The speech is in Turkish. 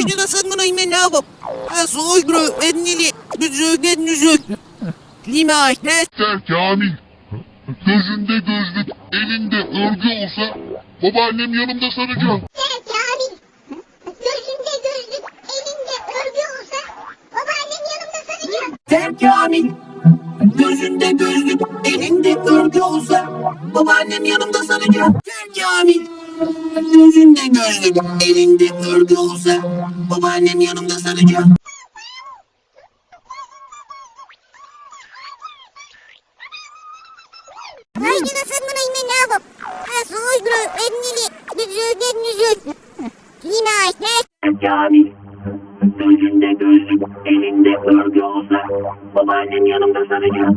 Haydi nasıl bunu imenavo? Soygro ennili güzügen nüzük. Lima işte. Der Kamil, gözünde gözlük, elinde örgü olsa babaannem yanımda saracağım. Der Kamil, gözünde gözlük, elinde örgü olsa babaannem yanımda saracağım. Sen Kamil. Gözünde gözlük, elinde örgü olsa babaannem yanımda saracağım. Sen Kamil. Gözünde gözlük, elinde örgü olsa babaannem yanımda saracağım. Haydi nasıl bunu imenavo? Soygro ennili güzügen nüzük. Lima işte. Kamil. Gözünde gözlük, elinde örgü olsa babaannem yanımda saracağım.